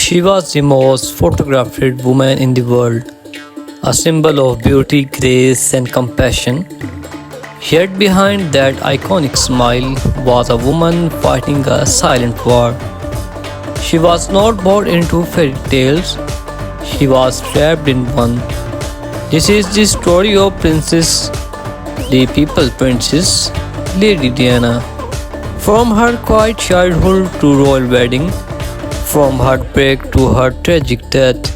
She was the most photographed woman in the world, a symbol of beauty, grace, and compassion. Yet behind that iconic smile was a woman fighting a silent war. She was not born into fairy tales, she was trapped in one. This is the story of Princess, the People Princess, Lady Diana. From her quiet childhood to royal wedding, from heartbreak to her tragic death,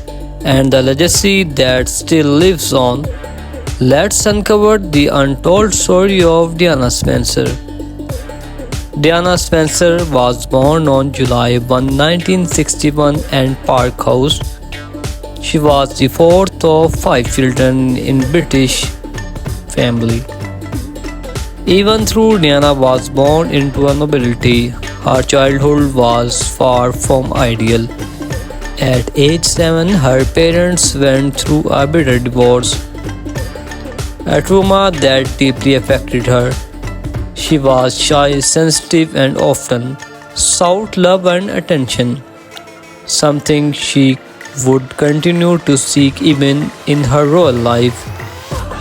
and the legacy that still lives on, let's uncover the untold story of Diana Spencer. Diana Spencer was born on July 1, 1961 in Park House. She was the fourth of five children in British family. Even though Diana was born into a nobility, her childhood was far from ideal. At age 7, her parents went through a bitter divorce, a trauma that deeply affected her. She was shy, sensitive, and often sought love and attention, something she would continue to seek even in her royal life.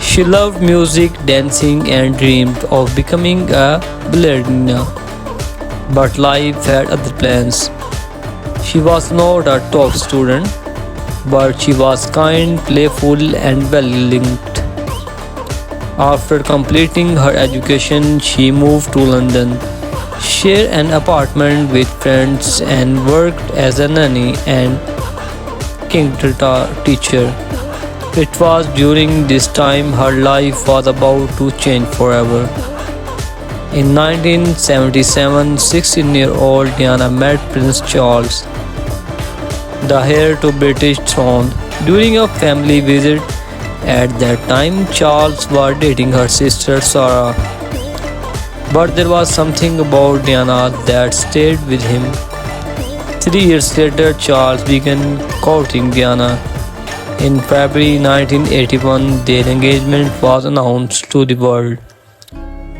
She loved music, dancing, and dreamed of becoming a ballerina. But life had other plans. She was not a top student, but she was kind, playful, and well linked. After completing her education, she moved to London, shared an apartment with friends, and worked as a nanny and kindergarten teacher. It was during this time her life was about to change forever. In 1977, 16-year-old Diana met Prince Charles, the heir to British throne. During a family visit, at that time Charles was dating her sister Sarah. But there was something about Diana that stayed with him. 3 years later, Charles began courting Diana. In February 1981, their engagement was announced to the world.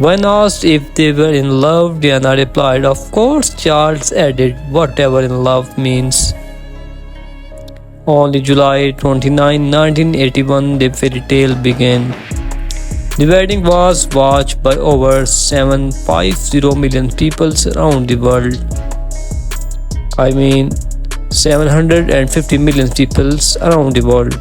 When asked if they were in love, Diana replied, "Of course." Charles added, "Whatever in love means." On July 29, 1981, the fairy tale began. The wedding was watched by over 750 million people around the world. I mean, 750 million people around the world.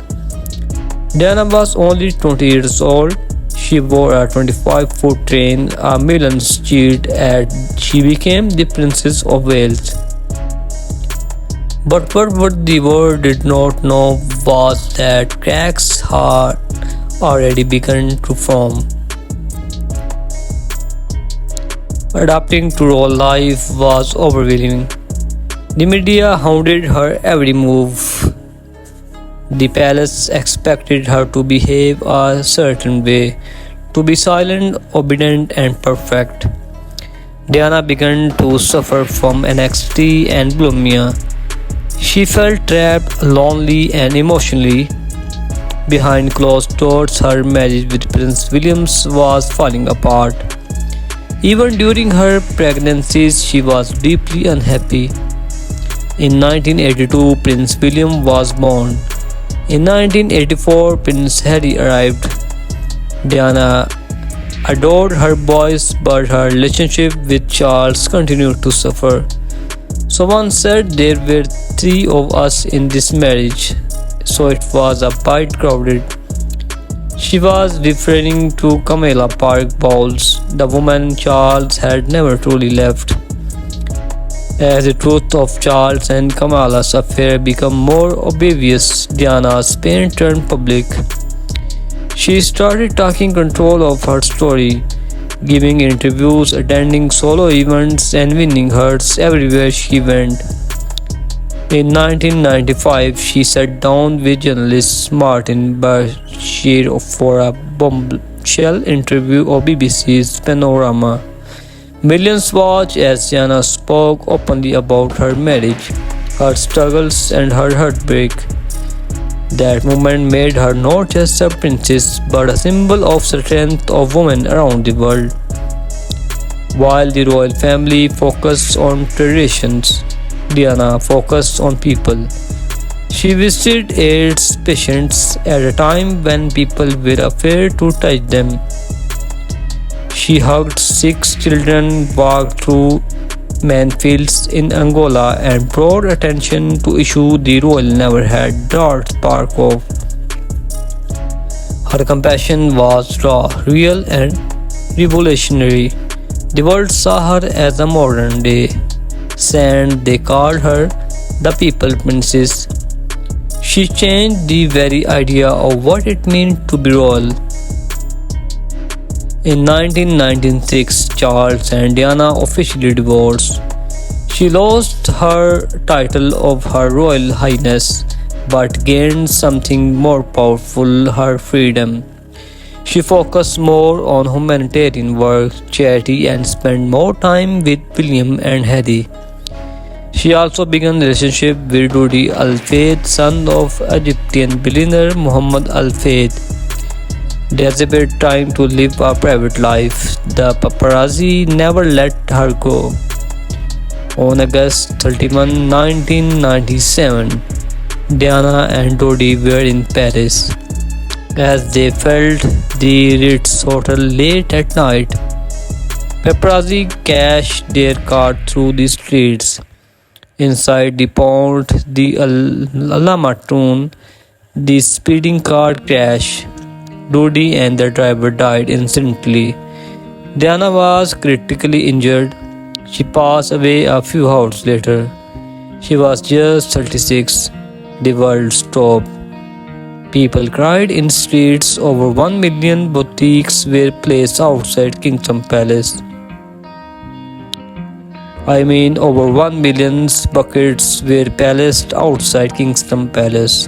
Diana was only 20 years old. She wore a 25-foot train, a millions cheered, and she became the Princess of Wales. But what the world did not know was that cracks had already begun to form. Adapting to royal life was overwhelming. The media hounded her every move. The palace expected her to behave a certain way, to be silent, obedient, and perfect. Diana began to suffer from anxiety and bulimia. She felt trapped, lonely, and emotionally. Behind closed doors, her marriage with Prince William was falling apart. Even during her pregnancies, she was deeply unhappy. In 1982, Prince William was born. In 1984, Prince Harry arrived. Diana adored her boys, but her relationship with Charles continued to suffer. Someone said there were three of us in this marriage, so it was a bit crowded. She was referring to Camilla Park Bowles, the woman Charles had never truly left. As the truth of Charles and Camilla's affair became more obvious, Diana's pain turned public. She started taking control of her story, giving interviews, attending solo events, and winning hearts everywhere she went. In 1995, she sat down with journalist Martin Bashir for a bombshell interview of BBC's Panorama. Millions watched as Diana spoke openly about her marriage, her struggles, and her heartbreak. That moment made her not just a princess but a symbol of strength of women around the world. While the royal family focused on traditions, Diana focused on people. She visited AIDS patients at a time when people were afraid to touch them. She hugged sick children, walked through minefields in Angola, and brought attention to issues the royal never had dared spark of. Her compassion was raw, real, and revolutionary. The world saw her as a modern day saint. They called her the People Princess. She changed the very idea of what it meant to be royal. In 1996, Charles and Diana officially divorced. She lost her title of Her Royal Highness but gained something more powerful, her freedom. She focused more on humanitarian work, charity, and spent more time with William and Harry. She also began a relationship with Rudy Al Fayed, son of Egyptian billionaire Muhammad Al Fayed. Desperate trying to live a private life, the paparazzi never let her go. On August 31, 1997, Diana and Dodi were in Paris. As they felt the Ritz Hotel late at night, paparazzi cashed their car through the streets. Inside the pond, the Alamatun, the speeding car crashed. Dodi and the driver died instantly. Diana was critically injured. She passed away a few hours later. She was just 36. The world stopped. People cried in streets. Over 1 million boutiques were placed outside Kingdom Palace. Over 1 million buckets were placed outside Kingston Palace.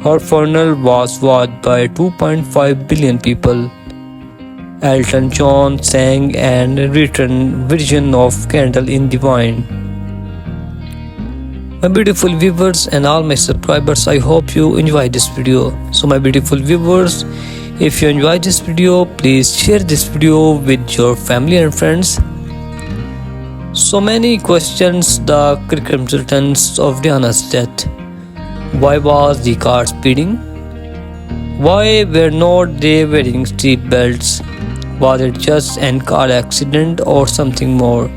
Her funeral was watched by 2.5 billion people. Elton John sang and written version of Candle in the Wind. My beautiful viewers and all my subscribers, I hope you enjoy this video. So my beautiful viewers, if you enjoy this video, please share this video with your family and friends. So many questions the consultants of Diana's death. Why was the car speeding? Why were not they wearing seat belts? Was it just an car accident or something more?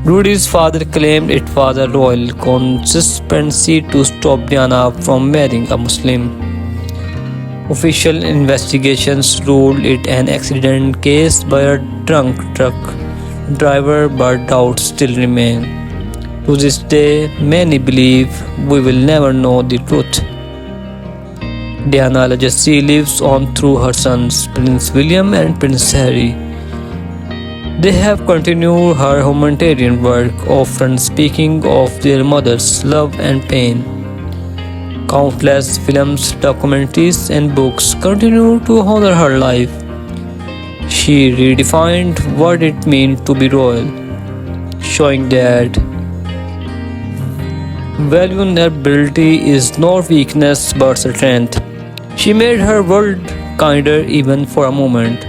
Rudy's father claimed it was a royal conspiracy to stop Diana from marrying a Muslim. Official investigations ruled it an accident case by a drunk truck driver, but doubts still remain. To this day, many believe we will never know the truth. Diana's legacy lives on through her sons, Prince William and Prince Harry. They have continued her humanitarian work, often speaking of their mother's love and pain. Countless films, documentaries, and books continue to honor her life. She redefined what it means to be royal, showing that vulnerability is not weakness but strength. She made her world kinder even for a moment.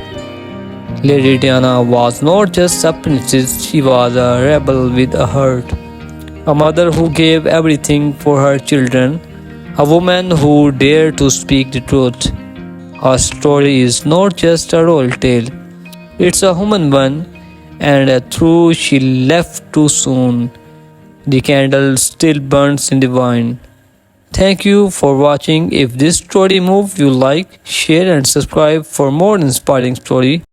Lady Diana was not just a princess, she was a rebel with a heart. A mother who gave everything for her children, a woman who dared to speak the truth. Her story is not just a royal tale, it's a human one, and a truth she left too soon. The candle still burns in the wine. Thank you for watching. If this story moved you, like, share and subscribe for more inspiring story.